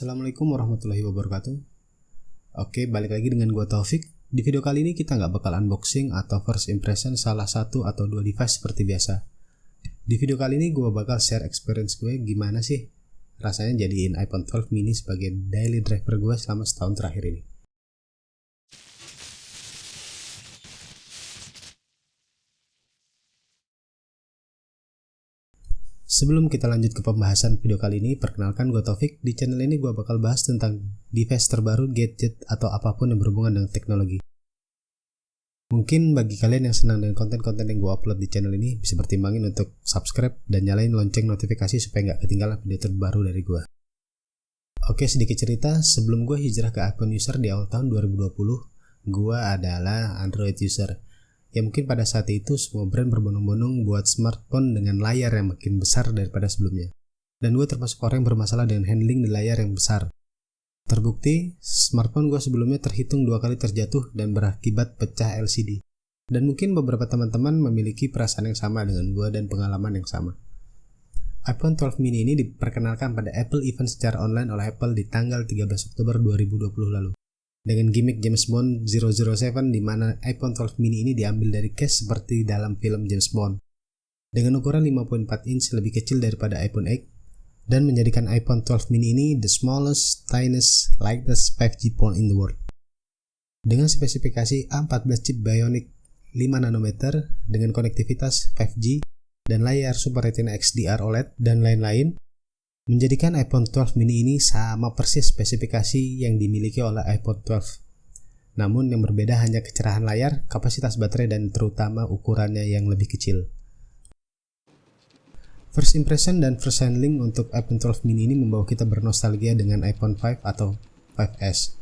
Assalamualaikum warahmatullahi wabarakatuh. Oke, balik lagi dengan gua Taufik. Di video kali ini kita nggak bakal unboxing atau first impression salah satu atau dua device seperti biasa. Di video kali ini gua bakal share experience gue gimana sih rasanya jadiin iPhone 12 mini sebagai daily driver gue selama setahun terakhir ini. Sebelum kita lanjut ke pembahasan video kali ini, perkenalkan gue Taufik. Di channel ini gue bakal bahas tentang device terbaru, gadget, atau apapun yang berhubungan dengan teknologi. Mungkin bagi kalian yang senang dengan konten-konten yang gue upload di channel ini, bisa pertimbangin untuk subscribe dan nyalain lonceng notifikasi supaya nggak ketinggalan video terbaru dari gue. Oke, sedikit cerita, sebelum gue hijrah ke iPhone user di awal tahun 2020, gue adalah Android user. Ya mungkin pada saat itu semua brand berbondong-bondong buat smartphone dengan layar yang makin besar daripada sebelumnya. Dan gue termasuk orang yang bermasalah dengan handling di layar yang besar. Terbukti, smartphone gue sebelumnya terhitung 2 kali terjatuh dan berakibat pecah LCD. Dan mungkin beberapa teman-teman memiliki perasaan yang sama dengan gue dan pengalaman yang sama. iPhone 12 mini ini diperkenalkan pada Apple Event secara online oleh Apple di tanggal 13 Oktober 2020 lalu. Dengan gimmick James Bond 007 di mana iPhone 12 mini ini diambil dari case seperti dalam film James Bond. Dengan ukuran 5.4 inch lebih kecil daripada iPhone 8 dan menjadikan iPhone 12 mini ini the smallest, tiniest, lightest 5G phone in the world. Dengan spesifikasi A14 chip Bionic 5 nanometer dengan konektivitas 5G dan layar Super Retina XDR OLED dan lain-lain, menjadikan iPhone 12 mini ini sama persis spesifikasi yang dimiliki oleh iPhone 12. Namun yang berbeda hanya kecerahan layar, kapasitas baterai, dan terutama ukurannya yang lebih kecil. First impression dan first handling untuk iPhone 12 mini ini membawa kita bernostalgia dengan iPhone 5 atau 5S.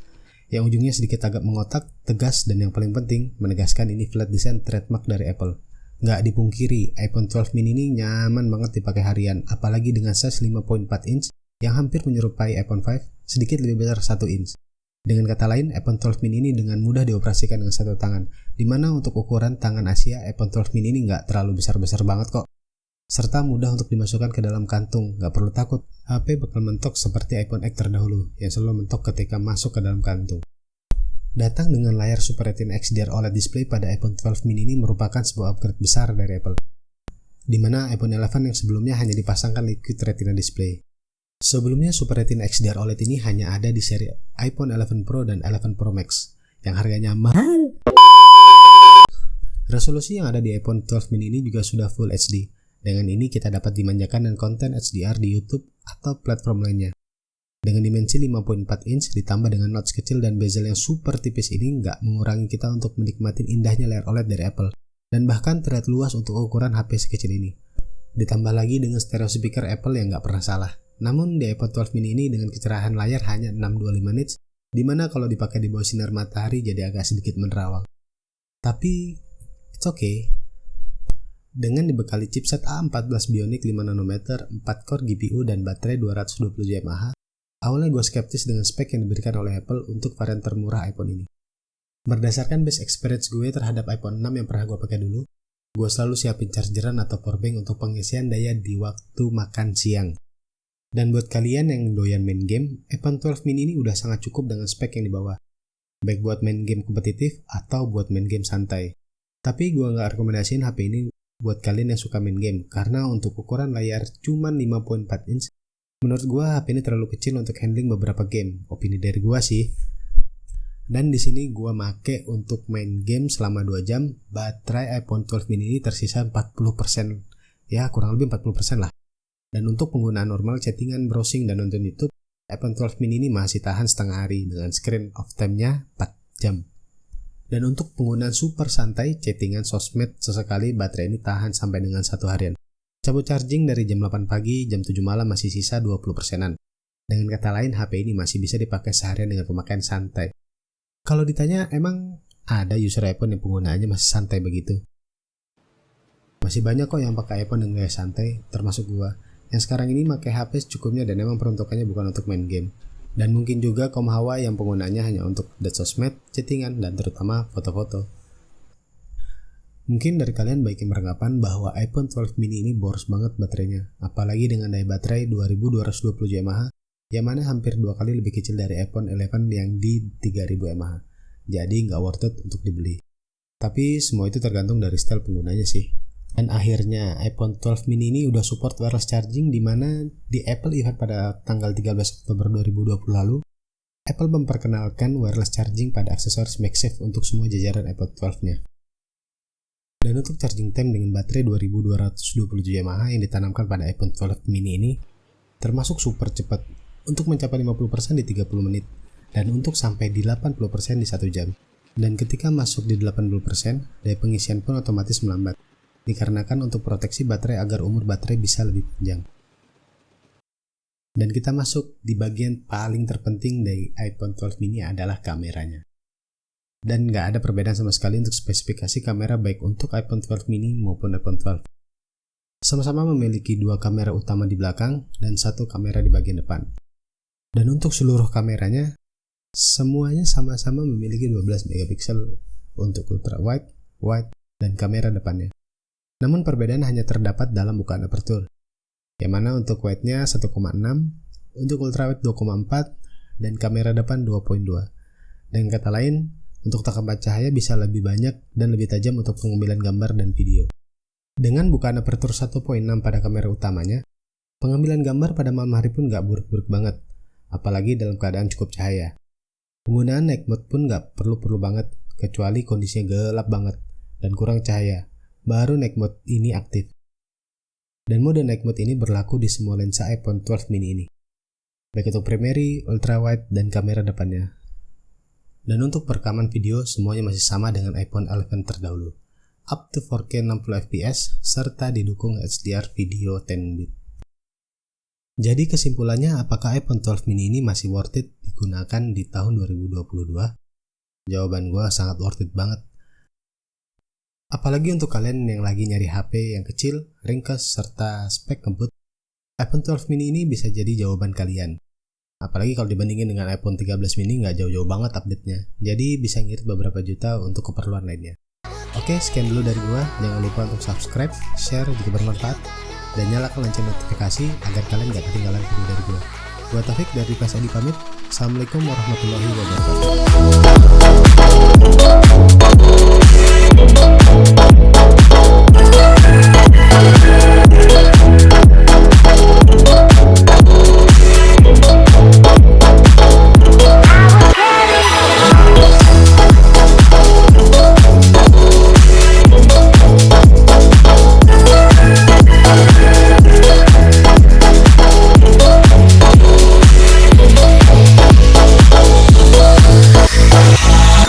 Yang ujungnya sedikit agak mengotak, tegas, dan yang paling penting, menegaskan ini flat design trademark dari Apple. Nggak dipungkiri, iPhone 12 mini ini nyaman banget dipakai harian, apalagi dengan size 5.4 inch yang hampir menyerupai iPhone 5, sedikit lebih besar 1 inch. Dengan kata lain, iPhone 12 mini ini dengan mudah dioperasikan dengan satu tangan, dimana untuk ukuran tangan Asia, iPhone 12 mini ini nggak terlalu besar-besar banget kok. Serta mudah untuk dimasukkan ke dalam kantung, nggak perlu takut HP bakal mentok seperti iPhone X terdahulu, yang selalu mentok ketika masuk ke dalam kantung. Datang dengan layar Super Retina XDR OLED display pada iPhone 12 mini ini merupakan sebuah upgrade besar dari Apple, di mana iPhone 11 yang sebelumnya hanya dipasangkan Liquid Retina display. Sebelumnya Super Retina XDR OLED ini hanya ada di seri iPhone 11 Pro dan 11 Pro Max, yang harganya mahal. Resolusi yang ada di iPhone 12 mini ini juga sudah Full HD. Dengan ini kita dapat dimanjakan dengan konten HDR di YouTube atau platform lainnya. Dengan dimensi 5.4 inch ditambah dengan notch kecil dan bezel yang super tipis ini nggak mengurangi kita untuk menikmati indahnya layar OLED dari Apple, dan bahkan terlihat luas untuk ukuran HP sekecil ini. Ditambah lagi dengan stereo speaker Apple yang nggak pernah salah. Namun di iPhone 12 mini ini dengan kecerahan layar hanya 625 nits, dimana kalau dipakai di bawah sinar matahari jadi agak sedikit menerawang. Tapi it's okay. Dengan dibekali chipset A14 Bionic 5 nanometer, 4 core GPU dan baterai 220 mAh, awalnya gue skeptis dengan spek yang diberikan oleh Apple untuk varian termurah iPhone ini. Berdasarkan base experience gue terhadap iPhone 6 yang pernah gue pakai dulu, gue selalu siapin chargeran atau powerbank untuk pengisian daya di waktu makan siang. Dan buat kalian yang doyan main game, iPhone 12 mini ini udah sangat cukup dengan spek yang dibawa, baik buat main game kompetitif atau buat main game santai. Tapi gue nggak rekomendasiin HP ini buat kalian yang suka main game, karena untuk ukuran layar cuma 5.4 inch, menurut gue HP ini terlalu kecil untuk handling beberapa game. Opini dari gue sih. Dan di sini gue make untuk main game selama 2 jam, baterai iPhone 12 mini ini tersisa 40%. Ya kurang lebih 40% lah. Dan untuk penggunaan normal chattingan, browsing, dan nonton YouTube, iPhone 12 mini ini masih tahan setengah hari dengan screen off time-nya 4 jam. Dan untuk penggunaan super santai, chattingan, sosmed, sesekali baterai ini tahan sampai dengan 1 harian. Cabut charging dari jam 8 pagi, jam 7 malam masih sisa 20%-an. Dengan kata lain, HP ini masih bisa dipakai seharian dengan pemakaian santai. Kalau ditanya, emang ada user iPhone yang penggunaannya masih santai begitu? Masih banyak kok yang pakai iPhone dengan gaya santai, termasuk gua, yang sekarang ini pakai HP secukupnya dan emang peruntukannya bukan untuk main game. Dan mungkin juga kaum hawa yang penggunaannya hanya untuk update sosmed, chattingan, dan terutama foto-foto. Mungkin dari kalian baik yang beranggapan bahwa iPhone 12 mini ini boros banget baterainya, apalagi dengan daya baterai 2220 mAh yang mana hampir 2 kali lebih kecil dari iPhone 11 yang di 3000 mAh. Jadi nggak worth it untuk dibeli. Tapi semua itu tergantung dari style penggunanya sih. Dan akhirnya iPhone 12 mini ini udah support wireless charging, di mana di Apple event pada tanggal 13 Oktober 2020 lalu, Apple memperkenalkan wireless charging pada aksesoris MagSafe untuk semua jajaran iPhone 12-nya. Dan untuk charging time dengan baterai 2227 mAh yang ditanamkan pada iPhone 12 mini ini termasuk super cepat untuk mencapai 50% di 30 menit dan untuk sampai di 80% di 1 jam. Dan ketika masuk di 80%, daya pengisian pun otomatis melambat, dikarenakan untuk proteksi baterai agar umur baterai bisa lebih panjang. Dan kita masuk di bagian paling terpenting dari iPhone 12 mini adalah kameranya. Dan nggak ada perbedaan sama sekali untuk spesifikasi kamera baik untuk iPhone 12 mini maupun iPhone 12. Sama-sama memiliki 2 kamera utama di belakang dan 1 kamera di bagian depan. Dan untuk seluruh kameranya, semuanya sama-sama memiliki 12 megapiksel untuk ultra wide, wide, dan kamera depannya. Namun perbedaan hanya terdapat dalam bukaan aperture, yang mana untuk wide-nya 1,6, untuk ultra wide 2,4, dan kamera depan 2.2. Dengan kata lain, untuk tangkapan cahaya bisa lebih banyak dan lebih tajam untuk pengambilan gambar dan video. Dengan bukaan aperture 1.6 pada kamera utamanya, pengambilan gambar pada malam hari pun nggak buruk-buruk banget, apalagi dalam keadaan cukup cahaya. Penggunaan night mode pun nggak perlu-perlu banget, kecuali kondisinya gelap banget dan kurang cahaya, baru night mode ini aktif. Dan mode night mode ini berlaku di semua lensa iPhone 12 mini ini, baik untuk primary, ultra wide, dan kamera depannya. Dan untuk perekaman video semuanya masih sama dengan iPhone 11 terdahulu, up to 4K 60fps serta didukung HDR video 10-bit. Jadi kesimpulannya, apakah iPhone 12 mini ini masih worth it digunakan di tahun 2022? Jawaban gue sangat worth it banget. Apalagi untuk kalian yang lagi nyari HP yang kecil, ringkas, serta spek kemput, iPhone 12 mini ini bisa jadi jawaban kalian. Apalagi kalau dibandingin dengan iPhone 13 mini nggak jauh-jauh banget update-nya, jadi bisa ngirit beberapa juta untuk keperluan lainnya. Oke, sekian dulu dari gua. Jangan lupa untuk subscribe, share jika bermanfaat, dan nyalakan lonceng notifikasi agar kalian gak ketinggalan video dari gua. Gua Taufik dari Pas Edi pamit. Assalamualaikum warahmatullahi wabarakatuh.